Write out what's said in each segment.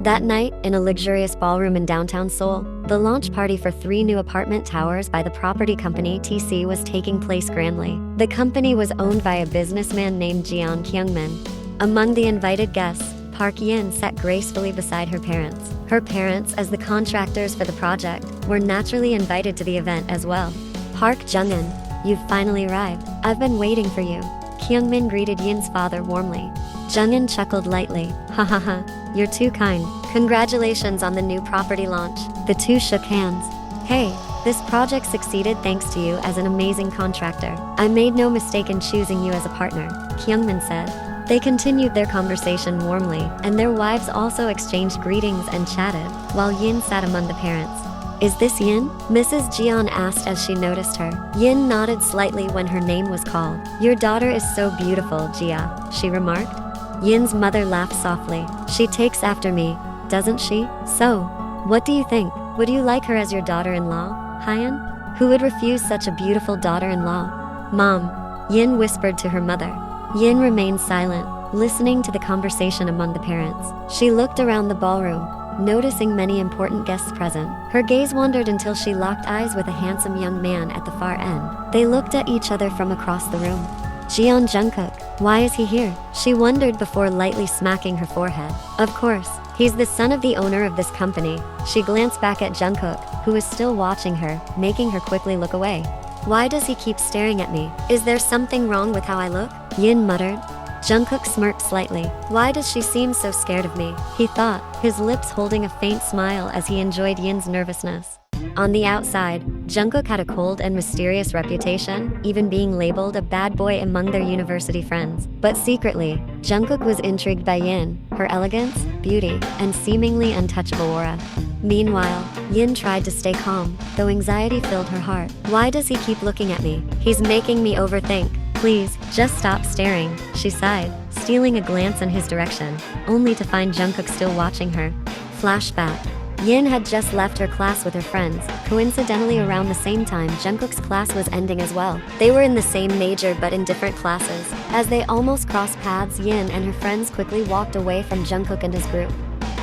That night, in a luxurious ballroom in downtown Seoul, the launch party for 3 new apartment towers by the property company TC was taking place grandly. The company was owned by a businessman named Jeon Kyungmin. Among the invited guests, Park Yin sat gracefully beside her parents. Her parents, as the contractors for the project, were naturally invited to the event as well. Park Jungin, you've finally arrived. I've been waiting for you. Kyungmin greeted Yin's father warmly. Jungin chuckled lightly. Ha ha ha, you're too kind. Congratulations on the new property launch. The two shook hands. Hey, this project succeeded thanks to you as an amazing contractor. I made no mistake in choosing you as a partner, Kyungmin said. They continued their conversation warmly, and their wives also exchanged greetings and chatted, while Yin sat among the parents. Is this Yin? Mrs. Jeon asked as she noticed her. Yin nodded slightly when her name was called. Your daughter is so beautiful, Jia, she remarked. Yin's mother laughed softly. She takes after me, doesn't she? So, what do you think? Would you like her as your daughter-in-law, Hyan? Who would refuse such a beautiful daughter-in-law? Mom, Yin whispered to her mother. Yin remained silent, listening to the conversation among the parents. She looked around the ballroom, noticing many important guests present. Her gaze wandered until she locked eyes with a handsome young man at the far end. They looked at each other from across the room. Jeon Jungkook, why is he here? She wondered before lightly smacking her forehead. Of course, he's the son of the owner of this company. She glanced back at Jungkook, who was still watching her, making her quickly look away. Why does he keep staring at me? Is there something wrong with how I look? Yin muttered. Jungkook smirked slightly. Why does she seem so scared of me? He thought, his lips holding a faint smile as he enjoyed Yin's nervousness. On the outside, Jungkook had a cold and mysterious reputation, even being labeled a bad boy among their university friends. But secretly, Jungkook was intrigued by Yin, her elegance, beauty, and seemingly untouchable aura. Meanwhile, Yin tried to stay calm, though anxiety filled her heart. Why does he keep looking at me? He's making me overthink. Please, just stop staring, she sighed, stealing a glance in his direction, only to find Jungkook still watching her. Flashback. Yin had just left her class with her friends. Coincidentally, around the same time, Jungkook's class was ending as well. They were in the same major but in different classes. As they almost crossed paths, Yin and her friends quickly walked away from Jungkook and his group.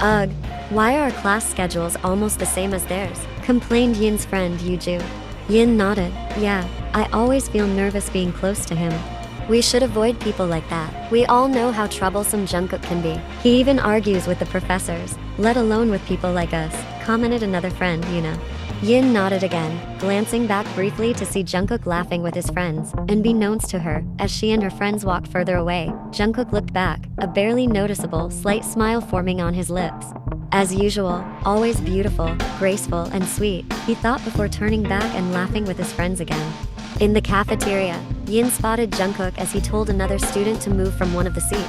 Ugh, why are our class schedules almost the same as theirs? Complained Yin's friend Yuju. Yin nodded. Yeah, I always feel nervous being close to him. We should avoid people like that. We all know how troublesome Jungkook can be. He even argues with the professors, let alone with people like us, commented another friend, Yuna. Yin nodded again, glancing back briefly to see Jungkook laughing with his friends, unbeknownst to her, as she and her friends walked further away. Jungkook looked back, a barely noticeable, slight smile forming on his lips. As usual, always beautiful, graceful, and sweet, he thought before turning back and laughing with his friends again. In the cafeteria, Yin spotted Jungkook as he told another student to move from one of the seats.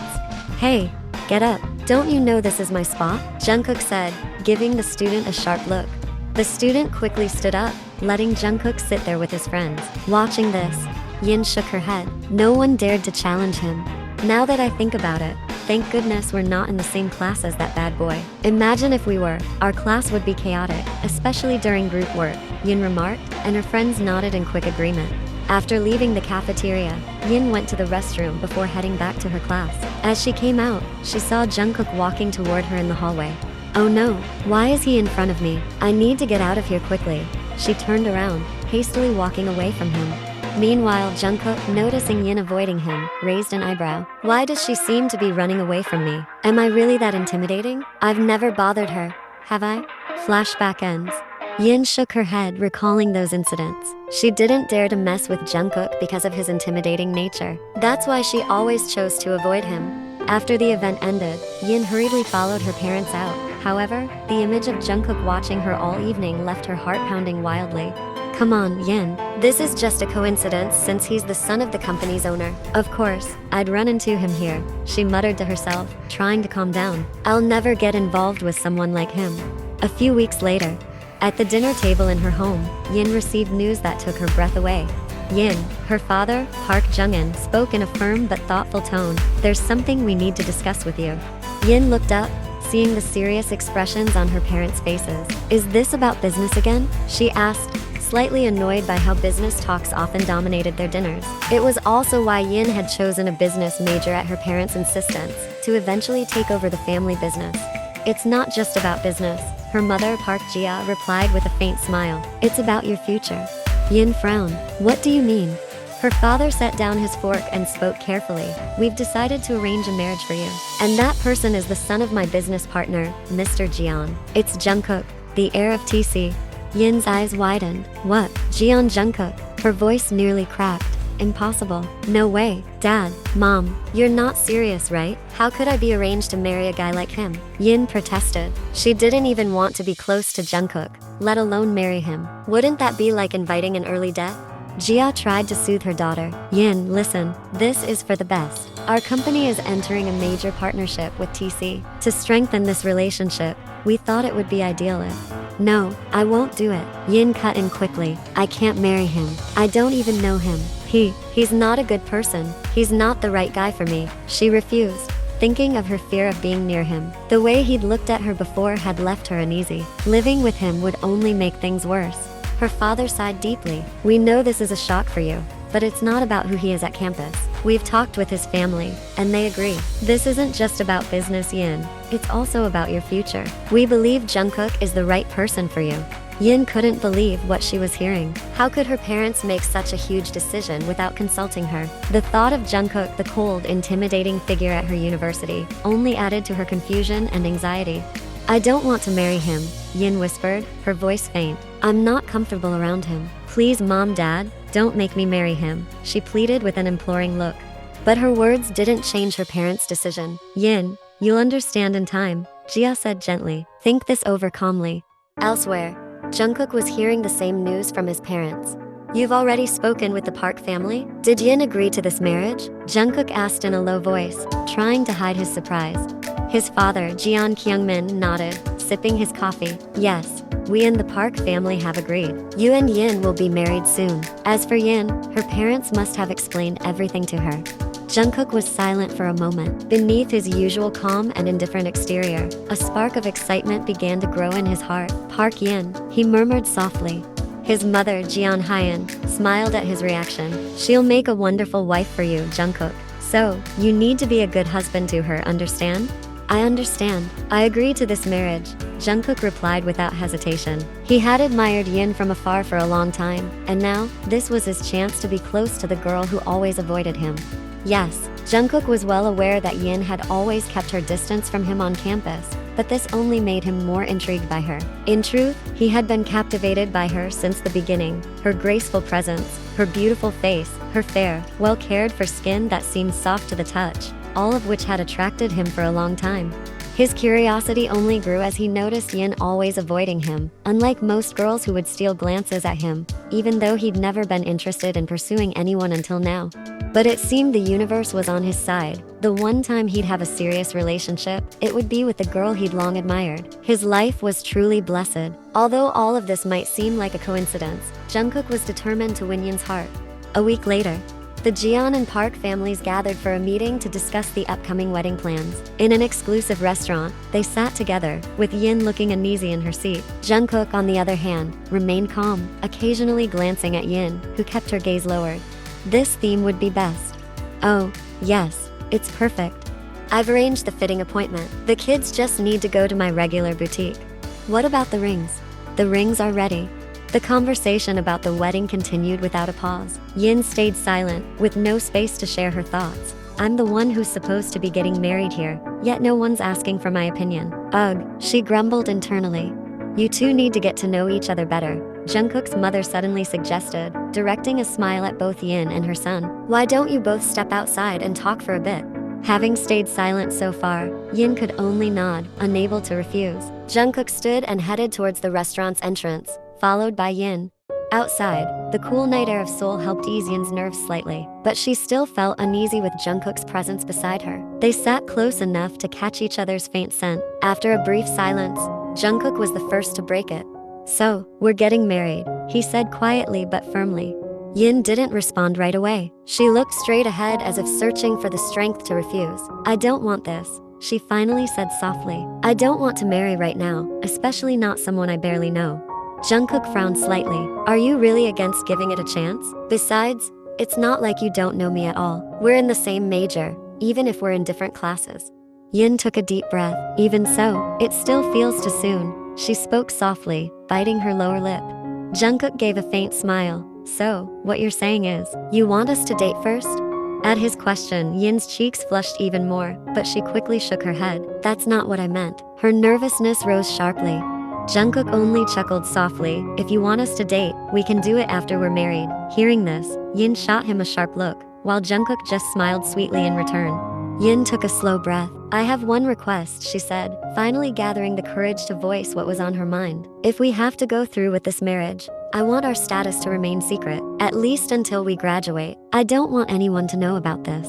Hey, get up. Don't you know this is my spot? Jungkook said, giving the student a sharp look. The student quickly stood up, letting Jungkook sit there with his friends. Watching this, Yin shook her head. No one dared to challenge him. Now that I think about it, thank goodness we're not in the same class as that bad boy. Imagine if we were, our class would be chaotic, especially during group work, Yin remarked, and her friends nodded in quick agreement. After leaving the cafeteria, Yin went to the restroom before heading back to her class. As she came out, she saw Jungkook walking toward her in the hallway. Oh no, why is he in front of me? I need to get out of here quickly. She turned around, hastily walking away from him. Meanwhile, Jungkook, noticing Yin avoiding him, raised an eyebrow. Why does she seem to be running away from me? Am I really that intimidating? I've never bothered her, have I? Flashback ends. Yin shook her head, recalling those incidents. She didn't dare to mess with Jungkook because of his intimidating nature. That's why she always chose to avoid him. After the event ended, Yin hurriedly followed her parents out. However, the image of Jungkook watching her all evening left her heart pounding wildly. Come on, Yin. This is just a coincidence since he's the son of the company's owner. Of course, I'd run into him here, she muttered to herself, trying to calm down. I'll never get involved with someone like him. A few weeks later, at the dinner table in her home, Yin received news that took her breath away. Yin, her father, Park Jungin, spoke in a firm but thoughtful tone. There's something we need to discuss with you. Yin looked up, seeing the serious expressions on her parents' faces. Is this about business again? She asked, slightly annoyed by how business talks often dominated their dinners. It was also why Yin had chosen a business major at her parents' insistence, to eventually take over the family business. It's not just about business, her mother Park Jia replied with a faint smile. It's about your future. Yin frowned. What do you mean? Her father set down his fork and spoke carefully. We've decided to arrange a marriage for you. And that person is the son of my business partner, Mr. Jian. It's Jungkook, the heir of TC. Yin's eyes widened. What? Jian Jungkook? Her voice nearly cracked. Impossible. No way. Dad, Mom, you're not serious, right? How could I be arranged to marry a guy like him? Yin protested. She didn't even want to be close to Jungkook, let alone marry him. Wouldn't that be like inviting an early death? Jia tried to soothe her daughter. Yin, listen, this is for the best. Our company is entering a major partnership with TC. To strengthen this relationship, we thought it would be ideal if... No, I won't do it. Yin cut in quickly. I can't marry him. I don't even know him. He's not a good person. He's not the right guy for me. She refused, thinking of her fear of being near him. The way he'd looked at her before had left her uneasy. Living with him would only make things worse. Her father sighed deeply. We know this is a shock for you, but it's not about who he is at campus. We've talked with his family, and they agree. This isn't just about business, Yin. It's also about your future. We believe Jungkook is the right person for you. Yin couldn't believe what she was hearing. How could her parents make such a huge decision without consulting her? The thought of Jungkook, the cold, intimidating figure at her university, only added to her confusion and anxiety. I don't want to marry him, Yin whispered, her voice faint. I'm not comfortable around him. Please, Mom, Dad, don't make me marry him, she pleaded with an imploring look. But her words didn't change her parents' decision. Yin, you'll understand in time, Jia said gently. Think this over calmly. Elsewhere, Jungkook was hearing the same news from his parents. You've already spoken with the Park family? Did Yin agree to this marriage? Jungkook asked in a low voice, trying to hide his surprise. His father, Jeon Kyungmin, nodded, sipping his coffee. Yes, we and the Park family have agreed. You and Yin will be married soon. As for Yin, her parents must have explained everything to her. Jungkook was silent for a moment. Beneath his usual calm and indifferent exterior, a spark of excitement began to grow in his heart. Park Yin, he murmured softly. His mother, Jeon Hyun, smiled at his reaction. She'll make a wonderful wife for you, Jungkook. So, you need to be a good husband to her, understand? I understand. I agree to this marriage, Jungkook replied without hesitation. He had admired Yin from afar for a long time, and now, this was his chance to be close to the girl who always avoided him. Yes, Jungkook was well aware that Yin had always kept her distance from him on campus, but this only made him more intrigued by her. In truth, he had been captivated by her since the beginning. Her graceful presence, her beautiful face, her fair, well-cared-for skin that seemed soft to the touch, all of which had attracted him for a long time. His curiosity only grew as he noticed Yin always avoiding him, unlike most girls who would steal glances at him, even though he'd never been interested in pursuing anyone until now. But it seemed the universe was on his side. The one time he'd have a serious relationship, it would be with the girl he'd long admired. His life was truly blessed. Although all of this might seem like a coincidence, Jungkook was determined to win Yin's heart. A week later, the Jeon and Park families gathered for a meeting to discuss the upcoming wedding plans. In an exclusive restaurant, they sat together, with Yin looking uneasy in her seat. Jungkook, on the other hand, remained calm, occasionally glancing at Yin, who kept her gaze lowered. This theme would be best. Oh, yes, it's perfect. I've arranged the fitting appointment. The kids just need to go to my regular boutique. What about the rings? The rings are ready. The conversation about the wedding continued without a pause. Yin stayed silent, with no space to share her thoughts. I'm the one who's supposed to be getting married here, yet no one's asking for my opinion. Ugh, she grumbled internally. You two need to get to know each other better, Jungkook's mother suddenly suggested, directing a smile at both Yin and her son. Why don't you both step outside and talk for a bit? Having stayed silent so far, Yin could only nod, unable to refuse. Jungkook stood and headed towards the restaurant's entrance, followed by Yin. Outside, the cool night air of Seoul helped ease Yin's nerves slightly, but she still felt uneasy with Jungkook's presence beside her. They sat close enough to catch each other's faint scent. After a brief silence, Jungkook was the first to break it. So, we're getting married, he said quietly but firmly. Yin didn't respond right away. She looked straight ahead as if searching for the strength to refuse. I don't want this, she finally said softly. I don't want to marry right now, especially not someone I barely know. Jungkook frowned slightly. Are you really against giving it a chance? Besides, it's not like you don't know me at all. We're in the same major, even if we're in different classes. Yin took a deep breath. Even so, it still feels too soon. She spoke softly, biting her lower lip. Jungkook gave a faint smile. So, what you're saying is, you want us to date first? At his question, Yin's cheeks flushed even more, but she quickly shook her head. That's not what I meant. Her nervousness rose sharply. Jungkook only chuckled softly. If you want us to date, we can do it after we're married. Hearing this, Yin shot him a sharp look, while Jungkook just smiled sweetly in return. Yin took a slow breath. I have one request, she said, finally gathering the courage to voice what was on her mind. If we have to go through with this marriage, I want our status to remain secret, at least until we graduate. I don't want anyone to know about this.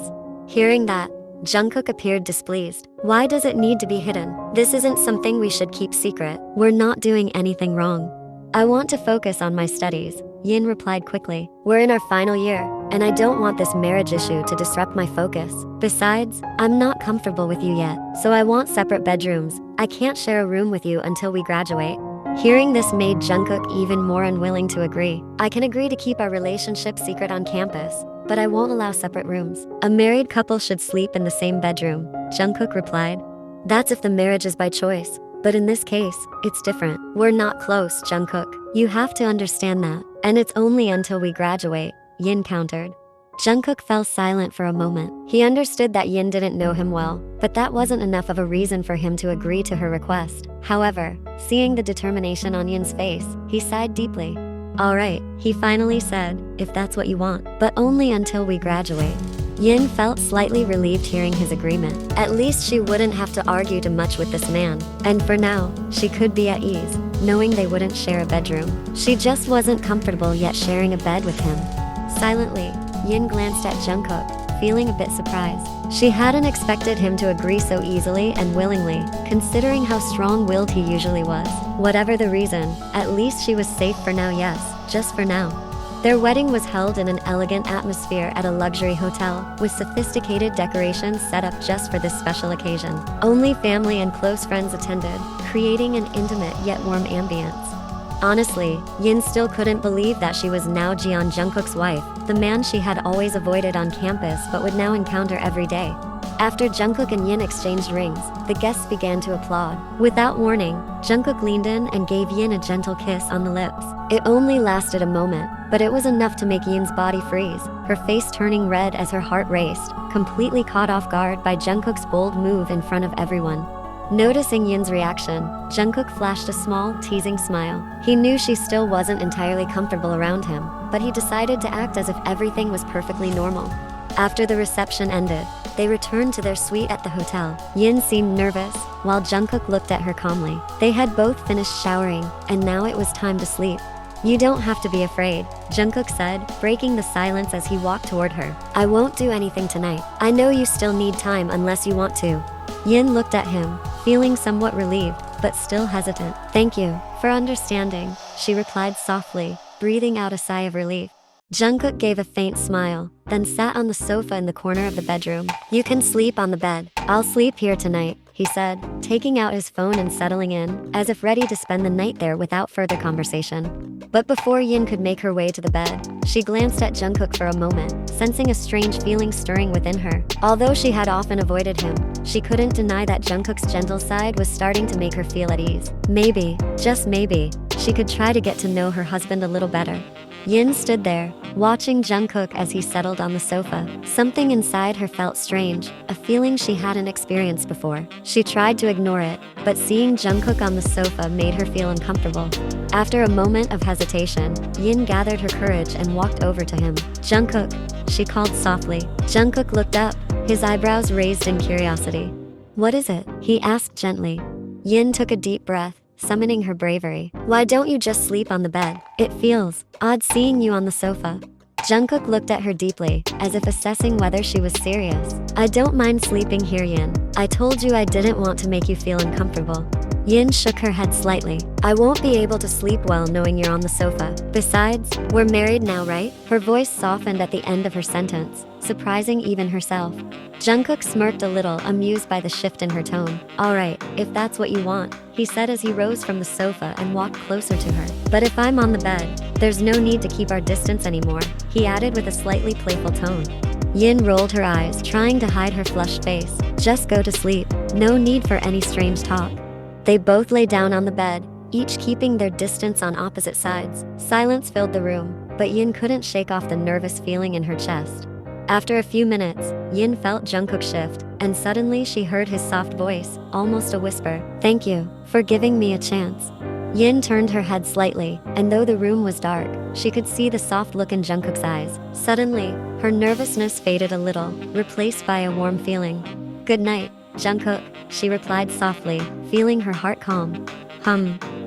Hearing that, Jungkook appeared displeased. Why does it need to be hidden? This isn't something we should keep secret. We're not doing anything wrong. I want to focus on my studies, Yin replied quickly. We're in our final year, and I don't want this marriage issue to disrupt my focus. Besides, I'm not comfortable with you yet, so I want separate bedrooms. I can't share a room with you until we graduate. Hearing this made Jungkook even more unwilling to agree. I can agree to keep our relationship secret on campus, but I won't allow separate rooms. A married couple should sleep in the same bedroom, Jungkook replied. That's if the marriage is by choice, but in this case, it's different. We're not close, Jungkook. You have to understand that, and it's only until we graduate, Yin countered. Jungkook fell silent for a moment. He understood that Yin didn't know him well, but that wasn't enough of a reason for him to agree to her request. However, seeing the determination on Yin's face, he sighed deeply. Alright, he finally said, if that's what you want, but only until we graduate. Yin felt slightly relieved hearing his agreement. At least she wouldn't have to argue too much with this man, and for now, she could be at ease, knowing they wouldn't share a bedroom. She just wasn't comfortable yet sharing a bed with him. Silently, Yin glanced at Jungkook, feeling a bit surprised. She hadn't expected him to agree so easily and willingly, considering how strong-willed he usually was. Whatever the reason, at least she was safe for now, yes, just for now. Their wedding was held in an elegant atmosphere at a luxury hotel, with sophisticated decorations set up just for this special occasion. Only family and close friends attended, creating an intimate yet warm ambience. Honestly, Yin still couldn't believe that she was now Jeon Jungkook's wife, the man she had always avoided on campus but would now encounter every day. After Jungkook and Yin exchanged rings, the guests began to applaud. Without warning, Jungkook leaned in and gave Yin a gentle kiss on the lips. It only lasted a moment, but it was enough to make Yin's body freeze, her face turning red as her heart raced, completely caught off guard by Jungkook's bold move in front of everyone. Noticing Yin's reaction, Jungkook flashed a small, teasing smile. He knew she still wasn't entirely comfortable around him, but he decided to act as if everything was perfectly normal. After the reception ended, they returned to their suite at the hotel. Yin seemed nervous, while Jungkook looked at her calmly. They had both finished showering, and now it was time to sleep. You don't have to be afraid, Jungkook said, breaking the silence as he walked toward her. I won't do anything tonight. I know you still need time unless you want to. Yin looked at him, feeling somewhat relieved, but still hesitant. Thank you for understanding, she replied softly, breathing out a sigh of relief. Jungkook gave a faint smile, then sat on the sofa in the corner of the bedroom. You can sleep on the bed. I'll sleep here tonight, he said, taking out his phone and settling in, as if ready to spend the night there without further conversation. But before Yin could make her way to the bed, she glanced at Jungkook for a moment, sensing a strange feeling stirring within her. Although she had often avoided him, she couldn't deny that Jungkook's gentle side was starting to make her feel at ease. Maybe, just maybe, she could try to get to know her husband a little better. Yin stood there, watching Jungkook as he settled on the sofa. Something inside her felt strange, a feeling she hadn't experienced before. She tried to ignore it, but seeing Jungkook on the sofa made her feel uncomfortable. After a moment of hesitation, Yin gathered her courage and walked over to him. Jungkook, she called softly. Jungkook looked up, his eyebrows raised in curiosity. What is it? He asked gently. Yin took a deep breath, summoning her bravery. Why don't you just sleep on the bed? It feels odd seeing you on the sofa. Jungkook looked at her deeply, as if assessing whether she was serious. I don't mind sleeping here, Yin. I told you I didn't want to make you feel uncomfortable. Yin shook her head slightly. I won't be able to sleep well knowing you're on the sofa. Besides, we're married now, right? Her voice softened at the end of her sentence, surprising even herself. Jungkook smirked a little, amused by the shift in her tone. Alright, if that's what you want, he said as he rose from the sofa and walked closer to her. But if I'm on the bed, there's no need to keep our distance anymore, he added with a slightly playful tone. Yin rolled her eyes, trying to hide her flushed face. Just go to sleep. No need for any strange talk. They both lay down on the bed, each keeping their distance on opposite sides. Silence filled the room, but Yin couldn't shake off the nervous feeling in her chest. After a few minutes, Yin felt Jungkook shift, and suddenly she heard his soft voice, almost a whisper. Thank you for giving me a chance. Yin turned her head slightly, and though the room was dark, she could see the soft look in Jungkook's eyes. Suddenly, her nervousness faded a little, replaced by a warm feeling. Good night, Jungkook, she replied softly, feeling her heart calm.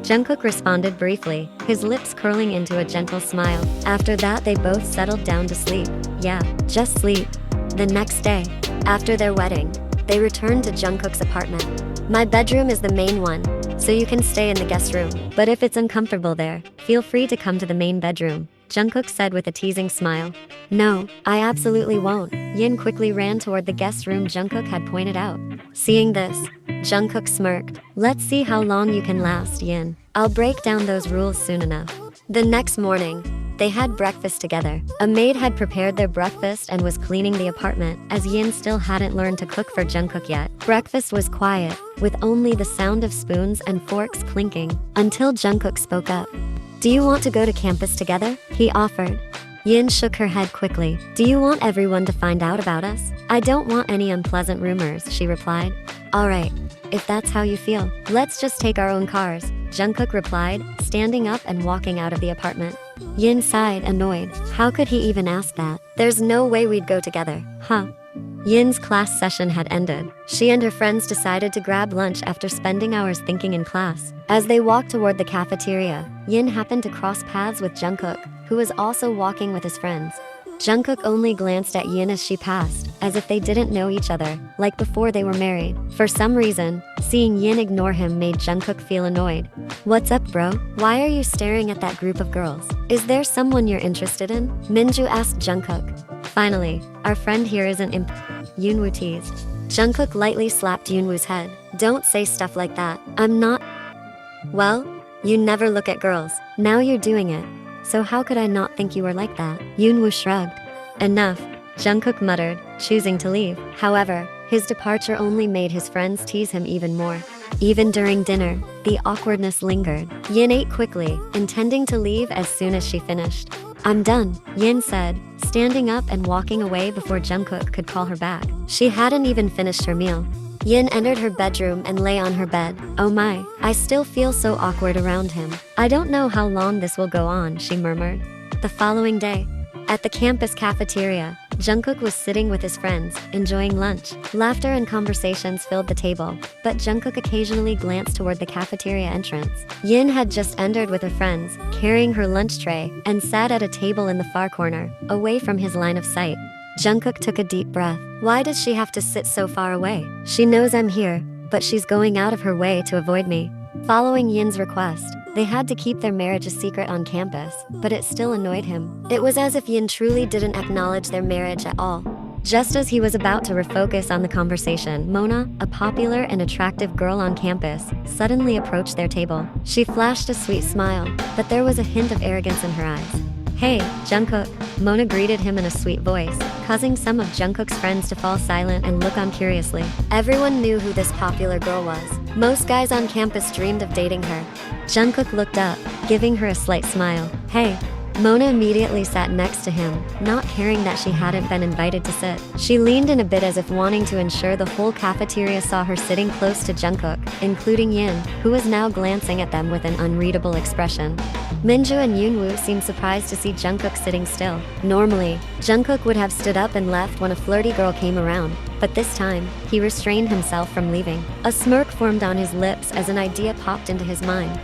Jungkook responded briefly, his lips curling into a gentle smile. After that, they both settled down to sleep. Yeah, just sleep. The next day, after their wedding, they returned to Jungkook's apartment. My bedroom is the main one, so you can stay in the guest room. But if it's uncomfortable there, feel free to come to the main bedroom, Jungkook said with a teasing smile. No, I absolutely won't. Yin quickly ran toward the guest room Jungkook had pointed out. Seeing this, Jungkook smirked. Let's see how long you can last, Yin. I'll break down those rules soon enough. The next morning, they had breakfast together. A maid had prepared their breakfast and was cleaning the apartment, as Yin still hadn't learned to cook for Jungkook yet. Breakfast was quiet, with only the sound of spoons and forks clinking, until Jungkook spoke up. Do you want to go to campus together? He offered. Yin shook her head quickly. Do you want everyone to find out about us? I don't want any unpleasant rumors, she replied. Alright, if that's how you feel, let's just take our own cars, Jungkook replied, standing up and walking out of the apartment. Yin sighed, annoyed. How could he even ask that? There's no way we'd go together. Yin's class session had ended. She and her friends decided to grab lunch after spending hours thinking in class. As they walked toward the cafeteria, Yin happened to cross paths with Jungkook, who was also walking with his friends. Jungkook only glanced at Yin as she passed, as if they didn't know each other, like before they were married. For some reason, seeing Yin ignore him made Jungkook feel annoyed. What's up, bro? Why are you staring at that group of girls? Is there someone you're interested in? Minju asked Jungkook. Finally, our friend here isn't Yoonwoo teased. Jungkook lightly slapped Yoonwoo's head. Don't say stuff like that. I'm not. Well, you never look at girls. Now you're doing it. So how could I not think you were like that? Yoonwoo shrugged. Enough, Jungkook muttered, choosing to leave. However, his departure only made his friends tease him even more. Even during dinner, the awkwardness lingered. Yin ate quickly, intending to leave as soon as she finished. I'm done, Yin said, standing up and walking away before Jungkook could call her back. She hadn't even finished her meal. Yin entered her bedroom and lay on her bed. Oh my, I still feel so awkward around him. I don't know how long this will go on, she murmured. The following day, at the campus cafeteria, Jungkook was sitting with his friends, enjoying lunch. Laughter and conversations filled the table, but Jungkook occasionally glanced toward the cafeteria entrance. Yin had just entered with her friends, carrying her lunch tray, and sat at a table in the far corner, away from his line of sight. Jungkook took a deep breath. Why does she have to sit so far away? She knows I'm here, but she's going out of her way to avoid me. Following Yin's request, they had to keep their marriage a secret on campus, but it still annoyed him. It was as if Yin truly didn't acknowledge their marriage at all. Just as he was about to refocus on the conversation, Mona, a popular and attractive girl on campus, suddenly approached their table. She flashed a sweet smile, but there was a hint of arrogance in her eyes. Hey, Jungkook, Mona greeted him in a sweet voice, causing some of Jungkook's friends to fall silent and look on curiously. Everyone knew who this popular girl was. Most guys on campus dreamed of dating her. Jungkook looked up, giving her a slight smile. Hey. Mona immediately sat next to him, not caring that she hadn't been invited to sit. She leaned in a bit as if wanting to ensure the whole cafeteria saw her sitting close to Jungkook, including Yin, who was now glancing at them with an unreadable expression. Minju and Yoonwoo seemed surprised to see Jungkook sitting still. Normally, Jungkook would have stood up and left when a flirty girl came around, but this time, he restrained himself from leaving. A smirk formed on his lips as an idea popped into his mind.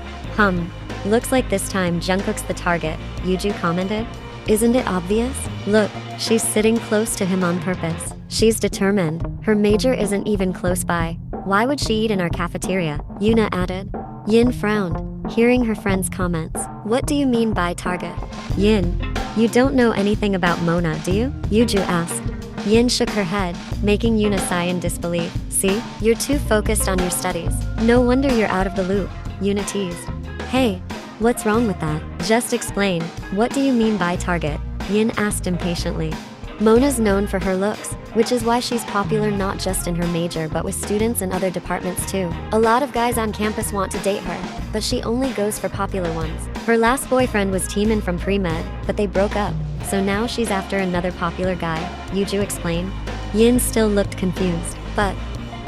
Looks like this time Jungkook's the target, Yuju commented. Isn't it obvious? Look, she's sitting close to him on purpose. She's determined. Her major isn't even close by. Why would she eat in our cafeteria? Yuna added. Yin frowned, hearing her friend's comments. What do you mean by target? Yin, you don't know anything about Mona, do you? Yuju asked. Yin shook her head, making Yuna sigh in disbelief. See, you're too focused on your studies. No wonder you're out of the loop, Yuna teased. Hey, what's wrong with that? Just explain. What do you mean by target? Yin asked impatiently. Mona's known for her looks, which is why she's popular not just in her major but with students in other departments too. A lot of guys on campus want to date her, but she only goes for popular ones. Her last boyfriend was Taemin from pre-med, but they broke up, so now she's after another popular guy, Yuju explained. Yin still looked confused. But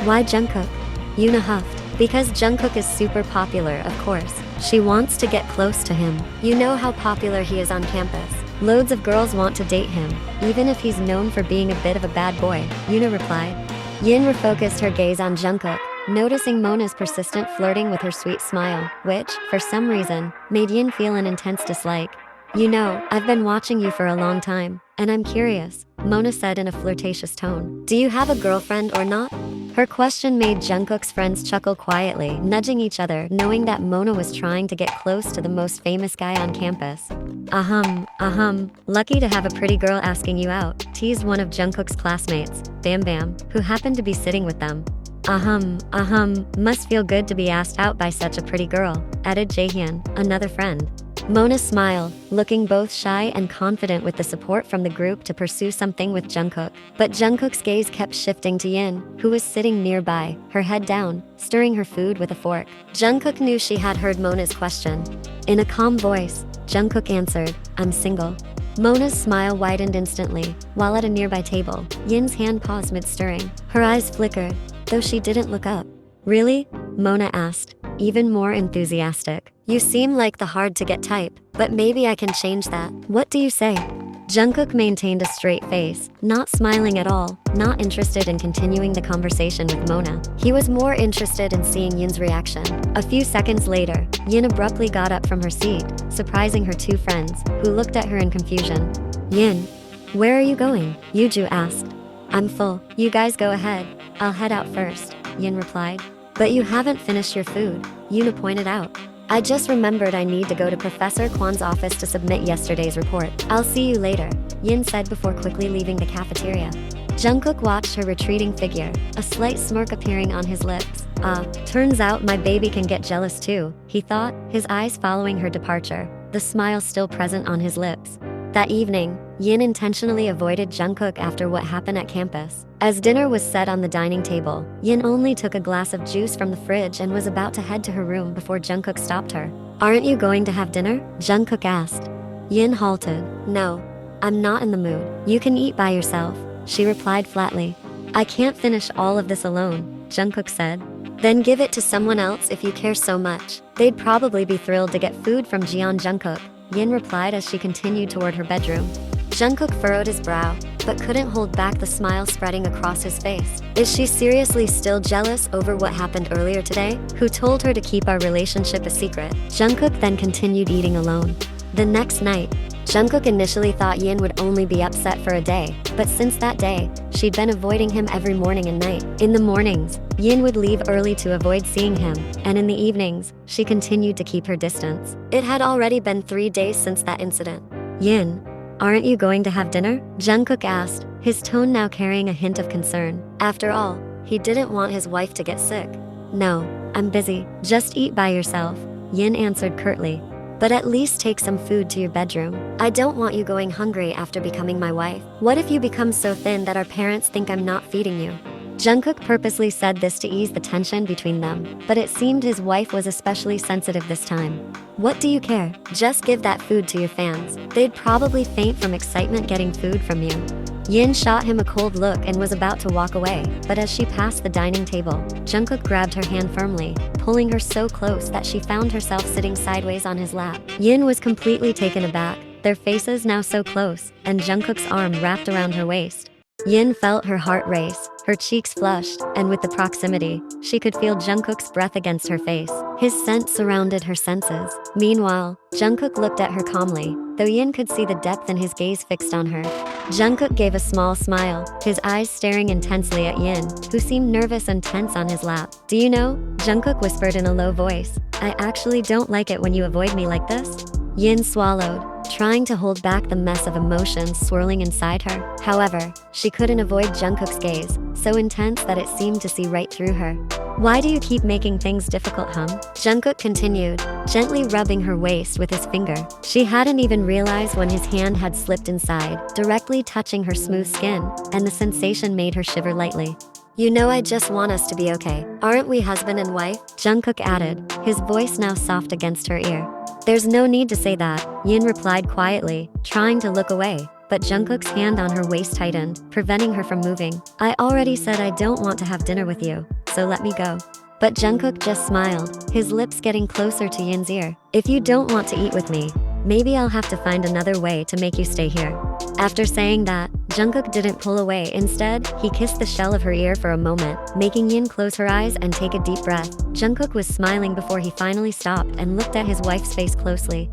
why Jungkook? Yoona huffed. Because Jungkook is super popular, of course. She wants to get close to him. You know how popular he is on campus. Loads of girls want to date him, even if he's known for being a bit of a bad boy, Yoona replied. Yin refocused her gaze on Jungkook, noticing Mona's persistent flirting with her sweet smile, which, for some reason, made Yin feel an intense dislike. You know, I've been watching you for a long time, and I'm curious, Mona said in a flirtatious tone. Do you have a girlfriend or not? Her question made Jungkook's friends chuckle quietly, nudging each other, knowing that Mona was trying to get close to the most famous guy on campus. Lucky to have a pretty girl asking you out, teased one of Jungkook's classmates, Bam Bam, who happened to be sitting with them. Must feel good to be asked out by such a pretty girl, added Jaehyun, another friend. Mona smiled, looking both shy and confident with the support from the group to pursue something with Jungkook. But Jungkook's gaze kept shifting to Yin, who was sitting nearby, her head down, stirring her food with a fork. Jungkook knew she had heard Mona's question. In a calm voice, Jungkook answered, I'm single. Mona's smile widened instantly, while at a nearby table, Yin's hand paused mid-stirring. Her eyes flickered, though she didn't look up. Really? Mona asked, even more enthusiastic. You seem like the hard-to-get type, but maybe I can change that. What do you say? Jungkook maintained a straight face, not smiling at all, not interested in continuing the conversation with Mona. He was more interested in seeing Yin's reaction. A few seconds later, Yin abruptly got up from her seat, surprising her two friends, who looked at her in confusion. Yin, where are you going? Yuju asked. I'm full. You guys go ahead. I'll head out first, Yin replied. But you haven't finished your food, Yoona pointed out. I just remembered I need to go to Professor Kwan's office to submit yesterday's report. I'll see you later, Yin said before quickly leaving the cafeteria. Jungkook watched her retreating figure, a slight smirk appearing on his lips. Turns out my baby can get jealous too, he thought, his eyes following her departure, the smile still present on his lips. That evening, Yin intentionally avoided Jungkook after what happened at campus. As dinner was set on the dining table, Yin only took a glass of juice from the fridge and was about to head to her room before Jungkook stopped her. Aren't you going to have dinner? Jungkook asked. Yin halted. No, I'm not in the mood. You can eat by yourself, she replied flatly. I can't finish all of this alone, Jungkook said. Then give it to someone else if you care so much. They'd probably be thrilled to get food from Jungkook, Yin replied as she continued toward her bedroom. Jungkook furrowed his brow, but couldn't hold back the smile spreading across his face. Is she seriously still jealous over what happened earlier today? Who told her to keep our relationship a secret? Jungkook then continued eating alone. The next night, Jungkook initially thought Yin would only be upset for a day, but since that day, she'd been avoiding him every morning and night. In the mornings, Yin would leave early to avoid seeing him, and in the evenings, she continued to keep her distance. It had already been 3 days since that incident. Yin, aren't you going to have dinner? Jungkook asked, his tone now carrying a hint of concern. After all, he didn't want his wife to get sick. No, I'm busy. Just eat by yourself, Yin answered curtly. But at least take some food to your bedroom. I don't want you going hungry after becoming my wife. What if you become so thin that our parents think I'm not feeding you? Jungkook purposely said this to ease the tension between them, but it seemed his wife was especially sensitive this time. What do you care? Just give that food to your fans. They'd probably faint from excitement getting food from you. Yin shot him a cold look and was about to walk away, but as she passed the dining table, Jungkook grabbed her hand firmly, pulling her so close that she found herself sitting sideways on his lap. Yin was completely taken aback, their faces now so close, and Jungkook's arm wrapped around her waist. Yin felt her heart race, her cheeks flushed, and with the proximity, she could feel Jungkook's breath against her face. His scent surrounded her senses. Meanwhile, Jungkook looked at her calmly, though Yin could see the depth in his gaze fixed on her. Jungkook gave a small smile, his eyes staring intensely at Yin, who seemed nervous and tense on his lap. Do you know? Jungkook whispered in a low voice. I actually don't like it when you avoid me like this. Yin swallowed, trying to hold back the mess of emotions swirling inside her. However, she couldn't avoid Jungkook's gaze, so intense that it seemed to see right through her. "Why do you keep making things difficult, hum?" Jungkook continued, gently rubbing her waist with his finger. She hadn't even realized when his hand had slipped inside, directly touching her smooth skin, and the sensation made her shiver lightly. "You know I just want us to be okay. Aren't we husband and wife?" Jungkook added, his voice now soft against her ear. "There's no need to say that," Yin replied quietly, trying to look away. But Jungkook's hand on her waist tightened, preventing her from moving. "I already said I don't want to have dinner with you, so let me go." But Jungkook just smiled, his lips getting closer to Yin's ear. "If you don't want to eat with me, maybe I'll have to find another way to make you stay here." After saying that, Jungkook didn't pull away. Instead, he kissed the shell of her ear for a moment, making Yin close her eyes and take a deep breath. Jungkook was smiling before he finally stopped and looked at his wife's face closely.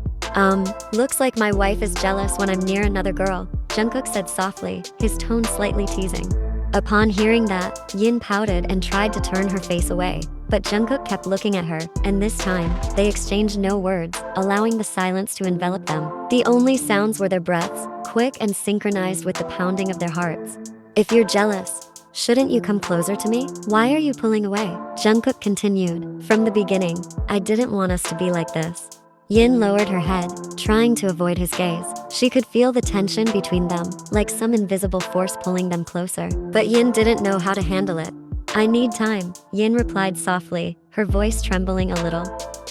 Looks like my wife is jealous when I'm near another girl," Jungkook said softly, his tone slightly teasing. Upon hearing that, Yin pouted and tried to turn her face away. But Jungkook kept looking at her, and this time, they exchanged no words, allowing the silence to envelop them. The only sounds were their breaths, quick and synchronized with the pounding of their hearts. "If you're jealous, shouldn't you come closer to me? Why are you pulling away?" Jungkook continued. "From the beginning, I didn't want us to be like this." Yin lowered her head, trying to avoid his gaze. She could feel the tension between them, like some invisible force pulling them closer. But Yin didn't know how to handle it. "I need time," Yin replied softly, her voice trembling a little.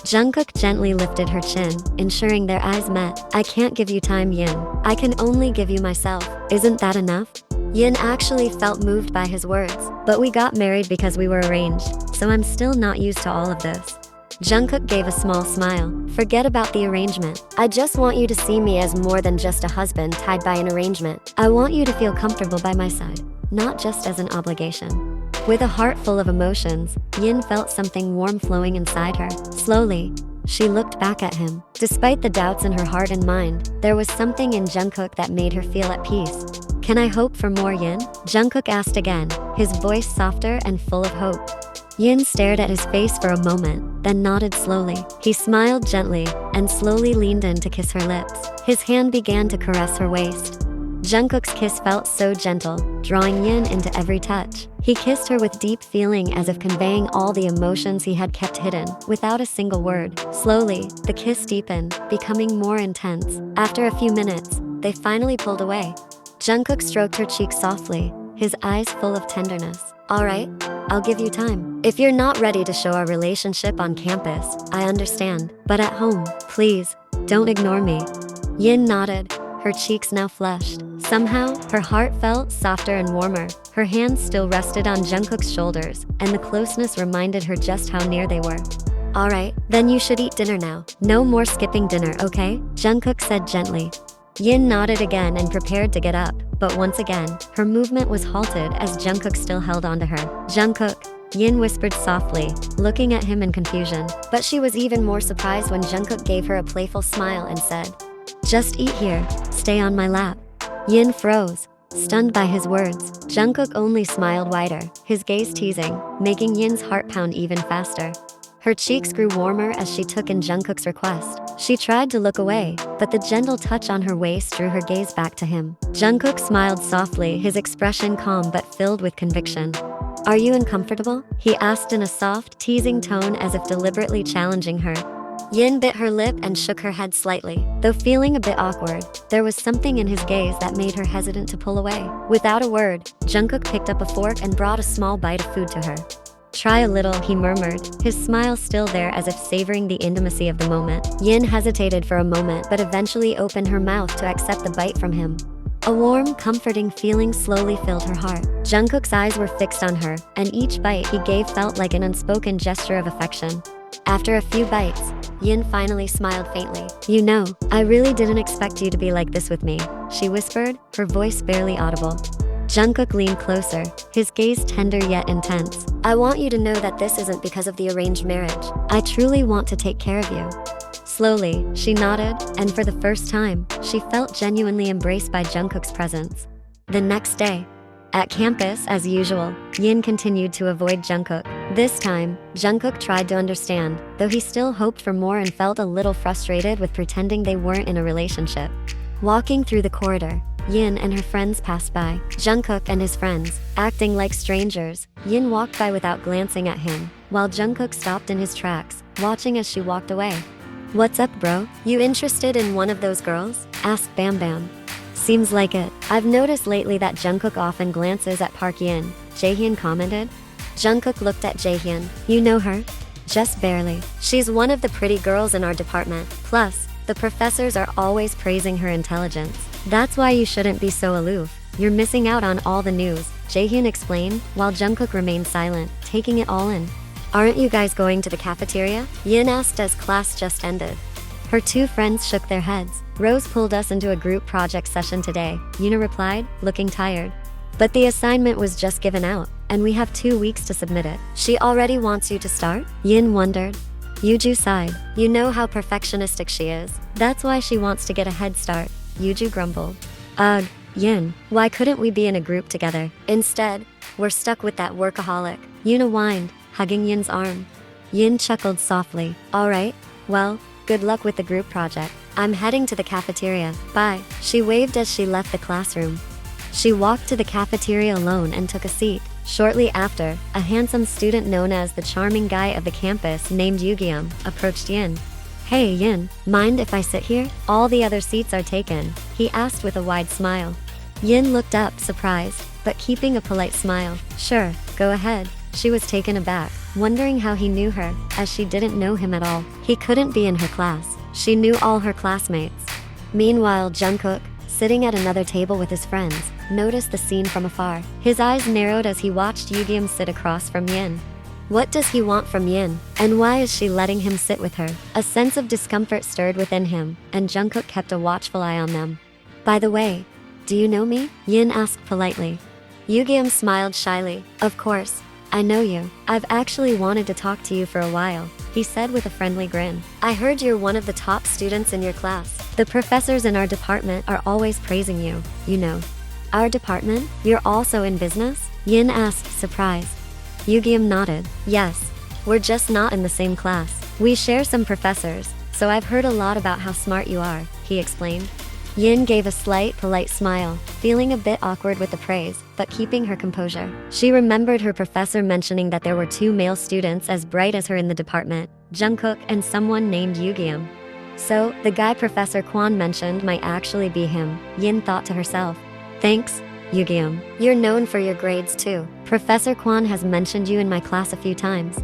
Jungkook gently lifted her chin, ensuring their eyes met. "I can't give you time, Yin. I can only give you myself. Isn't that enough?" Yin actually felt moved by his words. "But we got married because we were arranged, so I'm still not used to all of this." Jungkook gave a small smile. "Forget about the arrangement. I just want you to see me as more than just a husband tied by an arrangement. I want you to feel comfortable by my side, not just as an obligation." With a heart full of emotions, Yin felt something warm flowing inside her. Slowly, she looked back at him. Despite the doubts in her heart and mind, there was something in Jungkook that made her feel at peace. "Can I hope for more, Yin?" Jungkook asked again, his voice softer and full of hope. Yin stared at his face for a moment, then nodded slowly. He smiled gently and slowly leaned in to kiss her lips. His hand began to caress her waist. Jungkook's kiss felt so gentle, drawing Yin into every touch. He kissed her with deep feeling, as if conveying all the emotions he had kept hidden, without a single word. Slowly, the kiss deepened, becoming more intense. After a few minutes, they finally pulled away. Jungkook stroked her cheek softly, his eyes full of tenderness. "All right, I'll give you time. If you're not ready to show our relationship on campus, I understand. But at home, please, don't ignore me." Yin nodded, her cheeks now flushed. Somehow, her heart felt softer and warmer. Her hands still rested on Jungkook's shoulders, and the closeness reminded her just how near they were. "All right, then you should eat dinner now. No more skipping dinner, okay?" Jungkook said gently. Yin nodded again and prepared to get up, but once again, her movement was halted as Jungkook still held onto her. "Jungkook," Yin whispered softly, looking at him in confusion. But she was even more surprised when Jungkook gave her a playful smile and said, "Just eat here, stay on my lap." Yin froze, stunned by his words. Jungkook only smiled wider, his gaze teasing, making Yin's heart pound even faster. Her cheeks grew warmer as she took in Jungkook's request. She tried to look away, but the gentle touch on her waist drew her gaze back to him. Jungkook smiled softly, his expression calm but filled with conviction. "Are you uncomfortable?" he asked in a soft, teasing tone, as if deliberately challenging her. Yin bit her lip and shook her head slightly. Though feeling a bit awkward, there was something in his gaze that made her hesitant to pull away. Without a word, Jungkook picked up a fork and brought a small bite of food to her. "Try a little," he murmured, his smile still there, as if savoring the intimacy of the moment. Yin hesitated for a moment but eventually opened her mouth to accept the bite from him. A warm, comforting feeling slowly filled her heart. Jungkook's eyes were fixed on her, and each bite he gave felt like an unspoken gesture of affection. After a few bites, Yin finally smiled faintly. "You know, I really didn't expect you to be like this with me," she whispered, her voice barely audible. Jungkook leaned closer, his gaze tender yet intense. "I want you to know that this isn't because of the arranged marriage. I truly want to take care of you." Slowly, she nodded, and for the first time, she felt genuinely embraced by Jungkook's presence. The next day, At campus, as usual, Yin continued to avoid Jungkook. This time, Jungkook tried to understand, though he still hoped for more and felt a little frustrated with pretending they weren't in a relationship. Walking through the corridor, Yin and her friends passed by. Jungkook and his friends, acting like strangers. Yin walked by without glancing at him, while Jungkook stopped in his tracks, watching as she walked away. "What's up, bro? You interested in one of those girls?" asked Bam Bam. "Seems like it. I've noticed lately that Jungkook often glances at Park Yin," Jaehyun commented. Jungkook looked at Jaehyun. "You know her?" "Just barely. She's one of the pretty girls in our department. Plus, the professors are always praising her intelligence. That's why you shouldn't be so aloof. You're missing out on all the news," Jaehyun explained, while Jungkook remained silent, taking it all in. "Aren't you guys going to the cafeteria?" Yin asked as class just ended. Her two friends shook their heads. "Rose pulled us into a group project session today," Yuna replied, looking tired. "But the assignment was just given out, and we have 2 weeks to submit it. She already wants you to start?" Yin wondered. Yuju sighed. "You know how perfectionistic she is. That's why she wants to get a head start," Yuju grumbled. "Ugh, Yin, why couldn't we be in a group together? Instead, we're stuck with that workaholic," Yuna whined, hugging Yin's arm. Yin chuckled softly. "Alright, well, good luck with the group project. I'm heading to the cafeteria. Bye." She waved as she left the classroom. She walked to the cafeteria alone and took a seat. Shortly after, a handsome student known as the charming guy of the campus named Yugyeom approached Yin. "Hey Yin, mind if I sit here? All the other seats are taken," he asked with a wide smile. Yin looked up, surprised, but keeping a polite smile. "Sure, go ahead." She was taken aback, wondering how he knew her, as she didn't know him at all. He couldn't be in her class. She knew all her classmates. Meanwhile, Jungkook, sitting at another table with his friends, noticed the scene from afar. His eyes narrowed as he watched Yugyeom sit across from Yin. What does he want from Yin? And why is she letting him sit with her? A sense of discomfort stirred within him, and Jungkook kept a watchful eye on them. "By the way, do you know me?" Yin asked politely. Yugyeom smiled shyly. "Of course, I know you. I've actually wanted to talk to you for a while," he said with a friendly grin. "I heard you're one of the top students in your class. The professors in our department are always praising you, you know." "Our department? You're also in business?" Yin asked, surprised. Yugyeom nodded. "Yes. We're just not in the same class. We share some professors, so I've heard a lot about how smart you are," he explained. Yin gave a slight, polite smile, feeling a bit awkward with the praise, but keeping her composure. She remembered her professor mentioning that there were 2 male students as bright as her in the department, Jungkook and someone named Yugyeom. So, the guy Professor Kwon mentioned might actually be him, Yin thought to herself. "Thanks, Yugyeom. You're known for your grades too. Professor Kwon has mentioned you in my class a few times."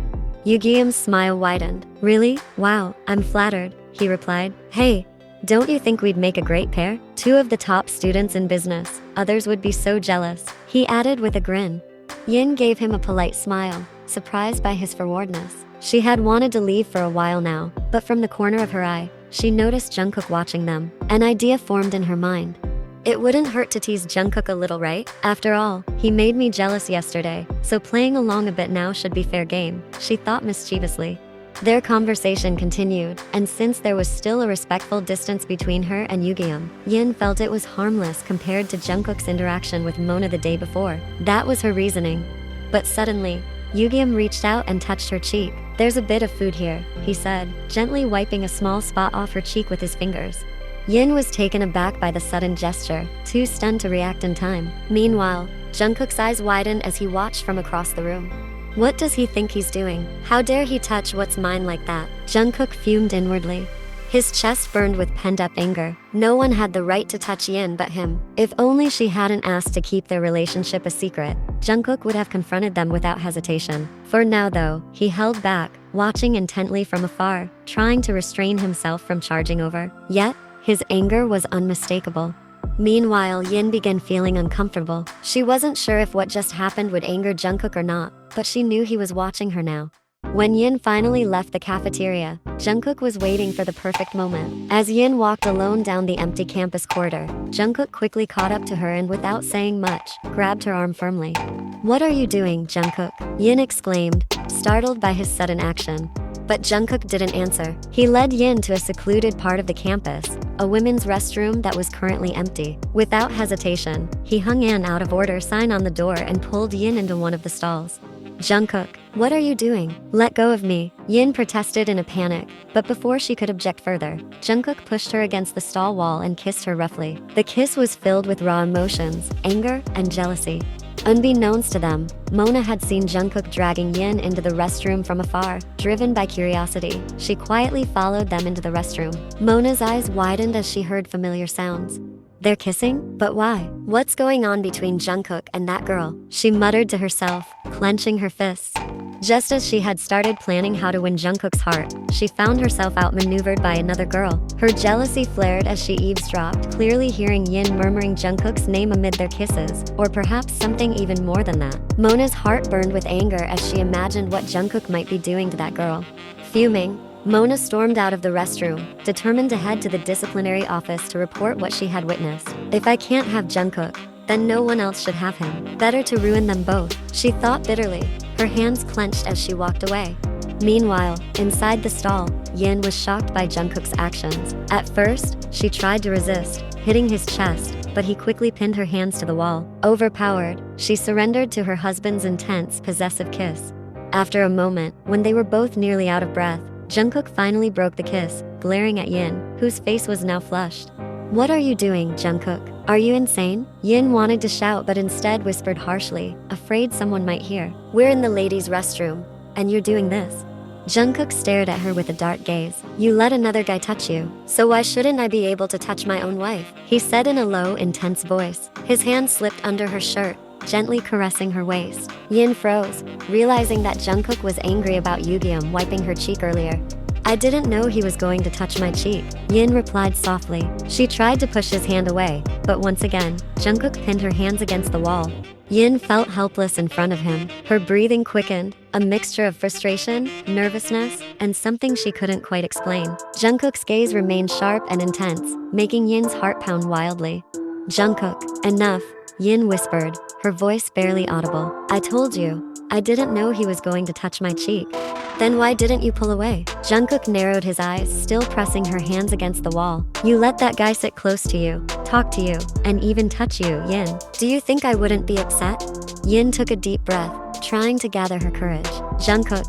Yugyeom's smile widened. "Really? Wow, I'm flattered," he replied. "Hey, don't you think we'd make a great pair? 2 of the top students in business. Others would be so jealous," he added with a grin. Yin gave him a polite smile, surprised by his forwardness. She had wanted to leave for a while now, but from the corner of her eye, she noticed Jungkook watching them. An idea formed in her mind. It wouldn't hurt to tease Jungkook a little, right? After all, he made me jealous yesterday, so playing along a bit now should be fair game, she thought mischievously. Their conversation continued, and since there was still a respectful distance between her and Yugyeom, Yin felt it was harmless compared to Jungkook's interaction with Mona the day before. That was her reasoning. But suddenly, Yugyeom reached out and touched her cheek. "There's a bit of food here," he said, gently wiping a small spot off her cheek with his fingers. Yin was taken aback by the sudden gesture, too stunned to react in time. Meanwhile, Jungkook's eyes widened as he watched from across the room. What does he think he's doing? How dare he touch what's mine like that? Jungkook fumed inwardly. His chest burned with pent-up anger. No one had the right to touch Yin but him. If only she hadn't asked to keep their relationship a secret, Jungkook would have confronted them without hesitation. For now though, he held back, watching intently from afar, trying to restrain himself from charging over. Yet, his anger was unmistakable. Meanwhile, Yin began feeling uncomfortable. She wasn't sure if what just happened would anger Jungkook or not, but she knew he was watching her now. When Yin finally left the cafeteria, Jungkook was waiting for the perfect moment. As Yin walked alone down the empty campus corridor, Jungkook quickly caught up to her and without saying much, grabbed her arm firmly. "What are you doing, Jungkook?" Yin exclaimed, startled by his sudden action. but Jungkook didn't answer. He led Yin to a secluded part of the campus, a women's restroom that was currently empty. Without hesitation, he hung an out of order sign on the door and pulled Yin into one of the stalls. Jungkook, what are you doing? Let go of me, Yin protested in a panic, but before she could object further, Jungkook pushed her against the stall wall and kissed her roughly. The kiss was filled with raw emotions, anger, and jealousy. Unbeknownst to them, Mona had seen Jungkook dragging Yin into the restroom from afar. Driven by curiosity, she quietly followed them into the restroom. Mona's eyes widened as she heard familiar sounds. They're kissing? But why? What's going on between Jungkook and that girl? She muttered to herself, clenching her fists. Just as she had started planning how to win Jungkook's heart, she found herself outmaneuvered by another girl. Her jealousy flared as she eavesdropped, clearly hearing Yin murmuring Jungkook's name amid their kisses, or perhaps something even more than that. Mona's heart burned with anger as she imagined what Jungkook might be doing to that girl. Fuming, Mona stormed out of the restroom, determined to head to the disciplinary office to report what she had witnessed. If I can't have Jungkook, then no one else should have him. Better to ruin them both, she thought bitterly, her hands clenched as she walked away. Meanwhile, inside the stall, Yin was shocked by Jungkook's actions. At first, she tried to resist, hitting his chest, but he quickly pinned her hands to the wall. Overpowered, she surrendered to her husband's intense, possessive kiss. After a moment, when they were both nearly out of breath, Jungkook finally broke the kiss, glaring at Yin, whose face was now flushed. What are you doing, Jungkook? Are you insane? Yin wanted to shout but instead whispered harshly, afraid someone might hear. We're in the ladies' restroom, and you're doing this. Jungkook stared at her with a dark gaze. You let another guy touch you, so why shouldn't I be able to touch my own wife? He said in a low, intense voice. His hand slipped under her shirt, gently caressing her waist. Yin froze, realizing that Jungkook was angry about Yugyeom wiping her cheek earlier. I didn't know he was going to touch my cheek, Yin replied softly. She tried to push his hand away, but once again, Jungkook pinned her hands against the wall. Yin felt helpless in front of him. Her breathing quickened, a mixture of frustration, nervousness, and something she couldn't quite explain. Jungkook's gaze remained sharp and intense, making Yin's heart pound wildly. Jungkook, enough, Yin whispered, her voice barely audible. I told you, I didn't know he was going to touch my cheek. Then why didn't you pull away? Jungkook narrowed his eyes, still pressing her hands against the wall. You let that guy sit close to you, talk to you, and even touch you, Yin. Do you think I wouldn't be upset? Yin took a deep breath, trying to gather her courage. Jungkook,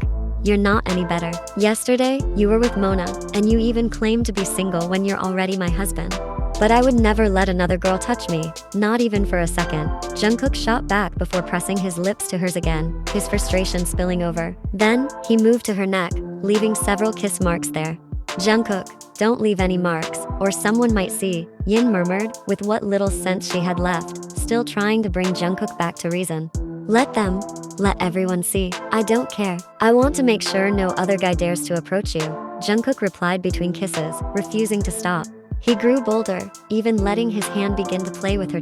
you're not any better. Yesterday, you were with Mona, and you even claimed to be single when you're already my husband. But I would never let another girl touch me, not even for a second. Jungkook shot back before pressing his lips to hers again, his frustration spilling over. Then, he moved to her neck, leaving several kiss marks there. Jungkook, don't leave any marks, or someone might see, Yin murmured, with what little sense she had left, still trying to bring Jungkook back to reason. Let them. Let everyone see. I don't care. I want to make sure no other guy dares to approach you, Jungkook replied between kisses, refusing to stop. He grew bolder, even letting his hand begin to play with her.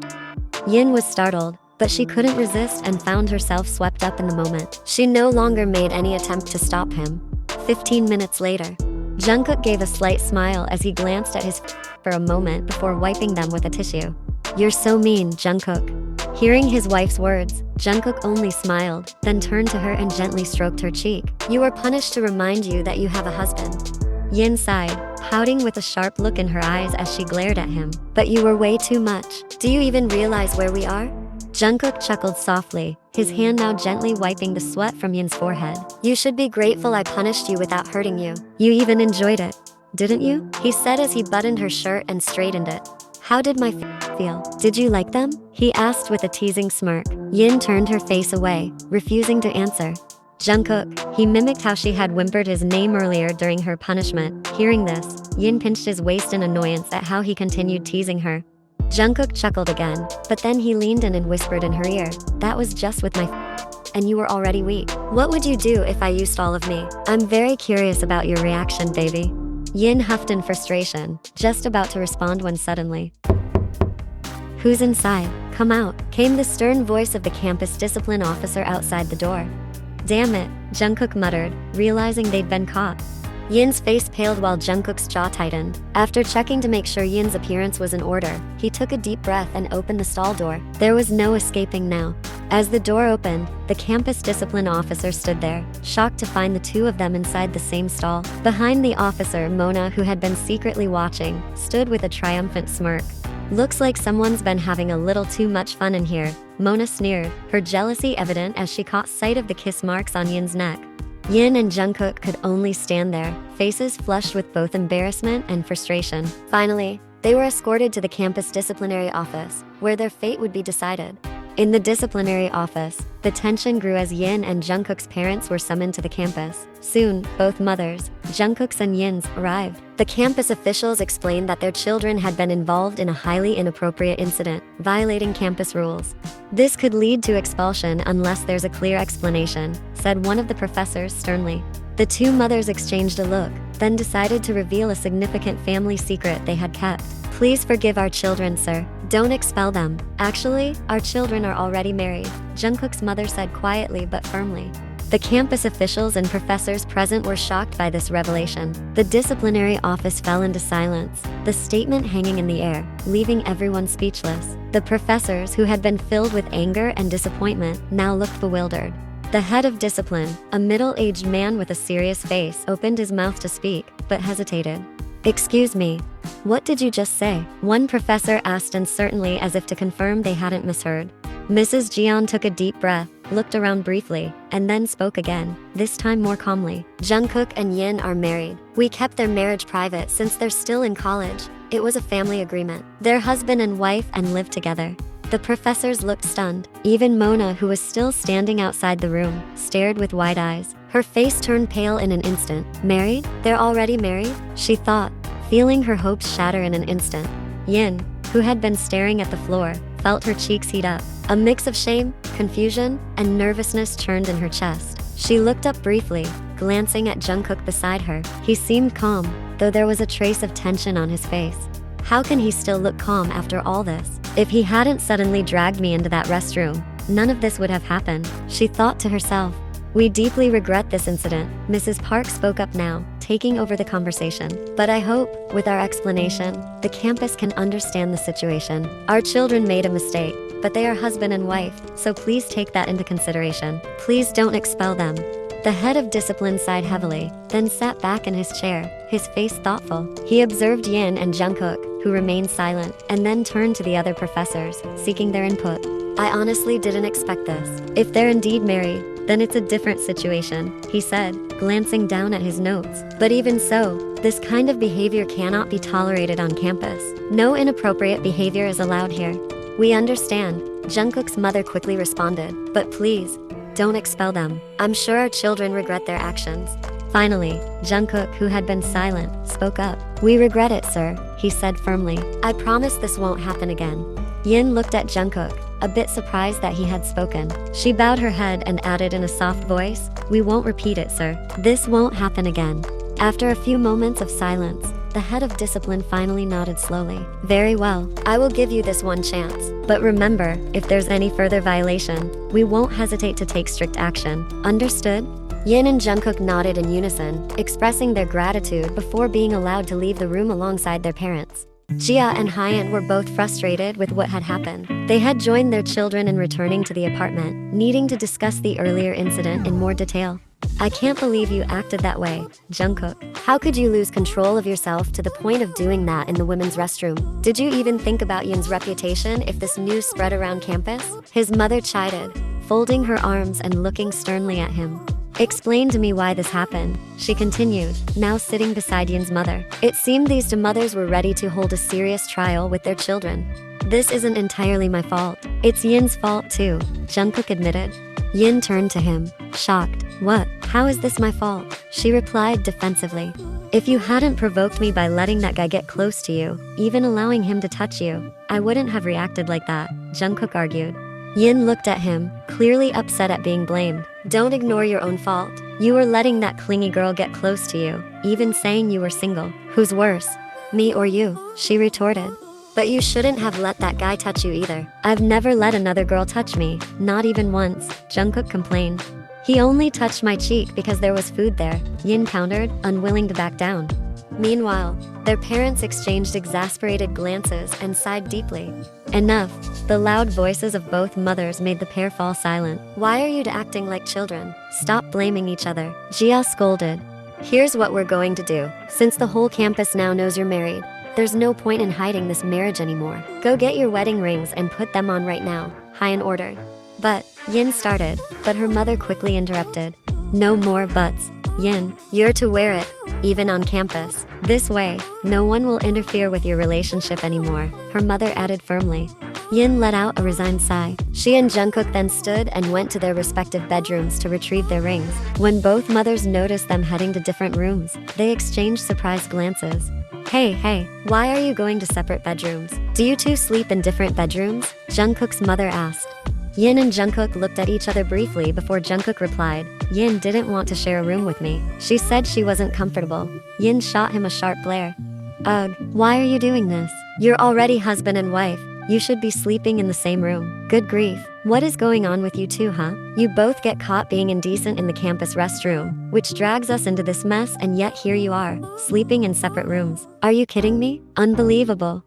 Yin was startled, but she couldn't resist and found herself swept up in the moment. She no longer made any attempt to stop him. 15 minutes later, Jungkook gave a slight smile as he glanced at his for a moment before wiping them with a tissue. You're so mean, Jungkook. Hearing his wife's words, Jungkook only smiled, then turned to her and gently stroked her cheek. You were punished to remind you that you have a husband. Yin sighed, pouting with a sharp look in her eyes as she glared at him. But you were way too much. Do you even realize where we are? Jungkook chuckled softly, his hand now gently wiping the sweat from Yin's forehead. You should be grateful I punished you without hurting you. You even enjoyed it, didn't you? He said as he buttoned her shirt and straightened it. How did my feel? Did you like them? He asked with a teasing smirk. Yin turned her face away, refusing to answer. Jungkook, he mimicked how she had whimpered his name earlier during her punishment. Hearing this, Yin pinched his waist in annoyance at how he continued teasing her. Jungkook chuckled again, but then he leaned in and whispered in her ear, that was just with my and you were already weak. What would you do if I used all of me? I'm very curious about your reaction, baby. Yin huffed in frustration, just about to respond when suddenly, who's inside? Come out, came the stern voice of the campus discipline officer outside the door. Damn it, Jungkook muttered, realizing they'd been caught. Yin's face paled while Jungkook's jaw tightened. After checking to make sure Yin's appearance was in order, he took a deep breath and opened the stall door. There was no escaping now. As the door opened, the campus discipline officer stood there, shocked to find the two of them inside the same stall. Behind the officer, Mona, who had been secretly watching, stood with a triumphant smirk. "Looks like someone's been having a little too much fun in here," Mona sneered, her jealousy evident as she caught sight of the kiss marks on Yin's neck. Yin and Jungkook could only stand there, faces flushed with both embarrassment and frustration. Finally, they were escorted to the campus disciplinary office, where their fate would be decided. In the disciplinary office, the tension grew as Yin and Jungkook's parents were summoned to the campus. Soon, both mothers, Jungkook's and Yin's, arrived. The campus officials explained that their children had been involved in a highly inappropriate incident, violating campus rules. "This could lead to expulsion unless there's a clear explanation," said one of the professors sternly. The two mothers exchanged a look, then decided to reveal a significant family secret they had kept. "Please forgive our children, sir. Don't expel them. Actually, our children are already married," Jungkook's mother said quietly but firmly. The campus officials and professors present were shocked by this revelation. The disciplinary office fell into silence, the statement hanging in the air, leaving everyone speechless. The professors, who had been filled with anger and disappointment, now looked bewildered. The head of discipline, a middle-aged man with a serious face, opened his mouth to speak, but hesitated. "Excuse me, what did you just say?" one professor asked uncertainly, as if to confirm they hadn't misheard. Mrs. Jeon took a deep breath, looked around briefly, and then spoke again, this time more calmly. "Jungkook and Yin are married. We kept their marriage private since they're still in college. It was a family agreement. They're husband and wife and live together." The professors looked stunned. Even Mona, who was still standing outside the room, stared with wide eyes. Her face turned pale in an instant. "Married? They're already married?" she thought, feeling her hopes shatter in an instant. Yin, who had been staring at the floor, felt her cheeks heat up. A mix of shame, confusion, and nervousness churned in her chest. She looked up briefly, glancing at Jungkook beside her. He seemed calm, though there was a trace of tension on his face. How can he still look calm after all this? If he hadn't suddenly dragged me into that restroom, none of this would have happened, she thought to herself. "We deeply regret this incident," Mrs. Park spoke up now, taking over the conversation. "But I hope, with our explanation, the campus can understand the situation. Our children made a mistake, but they are husband and wife, so please take that into consideration. Please don't expel them." The head of discipline sighed heavily, then sat back in his chair, his face thoughtful. He observed Yin and Jungkook, who remained silent, and then turned to the other professors, seeking their input. "I honestly didn't expect this. If they're indeed married, then it's a different situation," he said, glancing down at his notes. "But even so, this kind of behavior cannot be tolerated on campus. No inappropriate behavior is allowed here." "We understand," Jungkook's mother quickly responded, "but please, don't expel them. I'm sure our children regret their actions." Finally, Jungkook, who had been silent, spoke up. "We regret it, sir," he said firmly. "I promise this won't happen again." Yin looked at Jungkook, a bit surprised that he had spoken. She bowed her head and added in a soft voice, "We won't repeat it, sir. This won't happen again." After a few moments of silence, the head of discipline finally nodded slowly. "Very well, I will give you this one chance. But remember, if there's any further violation, we won't hesitate to take strict action. Understood?" Yin and Jungkook nodded in unison, expressing their gratitude before being allowed to leave the room alongside their parents. Jia and Hyun were both frustrated with what had happened. They had joined their children in returning to the apartment, needing to discuss the earlier incident in more detail. "I can't believe you acted that way, Jungkook. How could you lose control of yourself to the point of doing that in the women's restroom? Did you even think about Yin's reputation if this news spread around campus?" His mother chided, folding her arms and looking sternly at him. "Explain to me why this happened," she continued, now sitting beside Yin's mother. It seemed these two mothers were ready to hold a serious trial with their children. "This isn't entirely my fault. It's Yin's fault too," Jungkook admitted. Yin turned to him, shocked. "What? How is this my fault?" She replied defensively. "If you hadn't provoked me by letting that guy get close to you, even allowing him to touch you, I wouldn't have reacted like that," Jungkook argued. Yin looked at him, clearly upset at being blamed. "Don't ignore your own fault. You were letting that clingy girl get close to you, even saying you were single. Who's worse, me or you?" she retorted. "But you shouldn't have let that guy touch you either." "I've never let another girl touch me, not even once," Jungkook complained. "He only touched my cheek because there was food there," Yin countered, unwilling to back down. Meanwhile, their parents exchanged exasperated glances and sighed deeply. Enough. The loud voices of both mothers made the pair fall silent. Why are you acting like children? Stop blaming each other, Jia scolded. Here's what we're going to do. Since the whole campus now knows you're married, there's no point in hiding this marriage anymore. Go get your wedding rings and put them on right now, Hyan ordered. But, Yin started, but her mother quickly interrupted. No more buts. Yin, you're to wear it, even on campus. This way, no one will interfere with your relationship anymore, her mother added firmly. Yin let out a resigned sigh. She and Jungkook then stood and went to their respective bedrooms to retrieve their rings. When both mothers noticed them heading to different rooms, they exchanged surprised glances. Hey, why are you going to separate bedrooms? Do you two sleep in different bedrooms? Jungkook's mother asked. Yin and Jungkook looked at each other briefly before Jungkook replied, Yin didn't want to share a room with me. She said she wasn't comfortable. Yin shot him a sharp glare. Ugh, why are you doing this? You're already husband and wife. You should be sleeping in the same room. Good grief. What is going on with you two, huh? You both get caught being indecent in the campus restroom, which drags us into this mess, and yet here you are, sleeping in separate rooms. Are you kidding me? Unbelievable.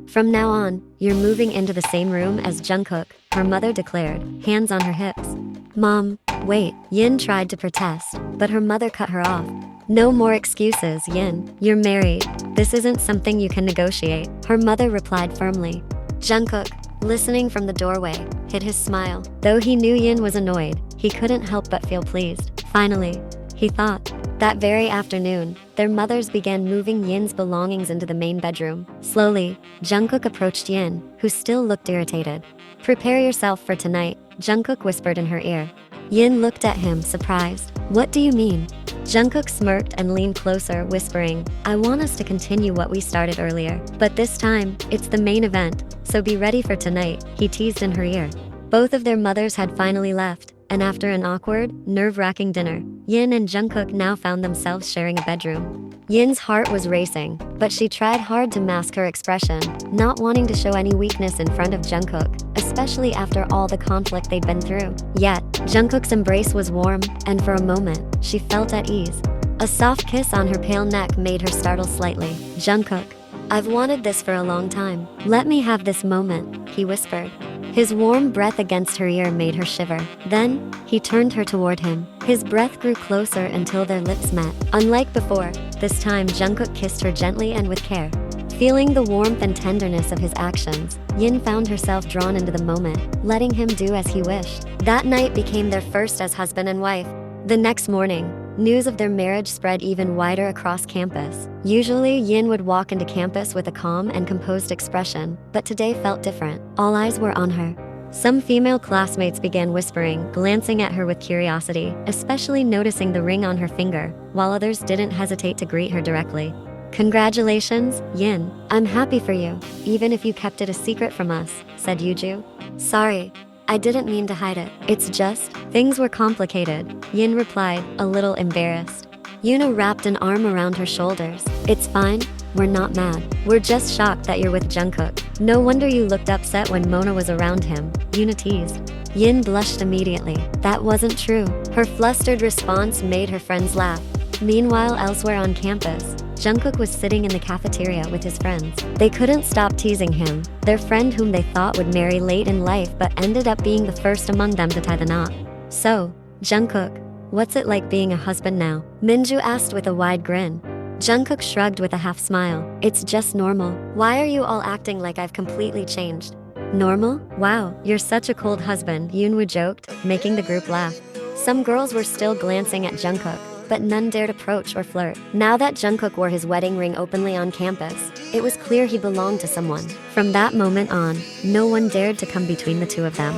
From now on, you're moving into the same room as Jungkook, her mother declared, hands on her hips. Mom, wait. Yin tried to protest, but her mother cut her off. No more excuses, Yin. You're married. This isn't something you can negotiate, her mother replied firmly. Jungkook, listening from the doorway, hid his smile. Though he knew Yin was annoyed, he couldn't help but feel pleased. Finally, he thought. That very afternoon, their mothers began moving Yin's belongings into the main bedroom. Slowly, Jungkook approached Yin, who still looked irritated. Prepare yourself for tonight, Jungkook whispered in her ear. Yin looked at him, surprised. What do you mean? Jungkook smirked and leaned closer, whispering, I want us to continue what we started earlier. But this time, it's the main event, so be ready for tonight, he teased in her ear. Both of their mothers had finally left, and after an awkward, nerve-wracking dinner, Yin and Jungkook now found themselves sharing a bedroom. Yin's heart was racing, but she tried hard to mask her expression, not wanting to show any weakness in front of Jungkook, especially after all the conflict they'd been through. Yet, Jungkook's embrace was warm, and for a moment, she felt at ease. A soft kiss on her pale neck made her startle slightly. Jungkook, I've wanted this for a long time. Let me have this moment, he whispered. His warm breath against her ear made her shiver. Then, he turned her toward him. His breath grew closer until their lips met. Unlike before, this time Jungkook kissed her gently and with care. Feeling the warmth and tenderness of his actions, Yin found herself drawn into the moment, letting him do as he wished. That night became their first as husband and wife. The next morning, news of their marriage spread even wider across campus. Usually, Yin would walk into campus with a calm and composed expression, but today felt different. All eyes were on her. Some female classmates began whispering, glancing at her with curiosity, especially noticing the ring on her finger, while others didn't hesitate to greet her directly. Congratulations, Yin. I'm happy for you, even if you kept it a secret from us, said Yuju. Sorry. I didn't mean to hide it. It's just, things were complicated, Yin replied, a little embarrassed. Yuna wrapped an arm around her shoulders. It's fine, we're not mad. We're just shocked that you're with Jungkook. No wonder you looked upset when Mona was around him, Yuna teased. Yin blushed immediately. That wasn't true. Her flustered response made her friends laugh. Meanwhile, elsewhere on campus, Jungkook was sitting in the cafeteria with his friends. They couldn't stop teasing him, their friend whom they thought would marry late in life but ended up being the first among them to tie the knot. So, Jungkook, what's it like being a husband now? Minju asked with a wide grin. Jungkook shrugged with a half smile. It's just normal. Why are you all acting like I've completely changed? Normal? Wow, you're such a cold husband, Yoonwoo joked, making the group laugh. Some girls were still glancing at Jungkook, but none dared approach or flirt. Now that Jungkook wore his wedding ring openly on campus, it was clear he belonged to someone. From that moment on, no one dared to come between the two of them.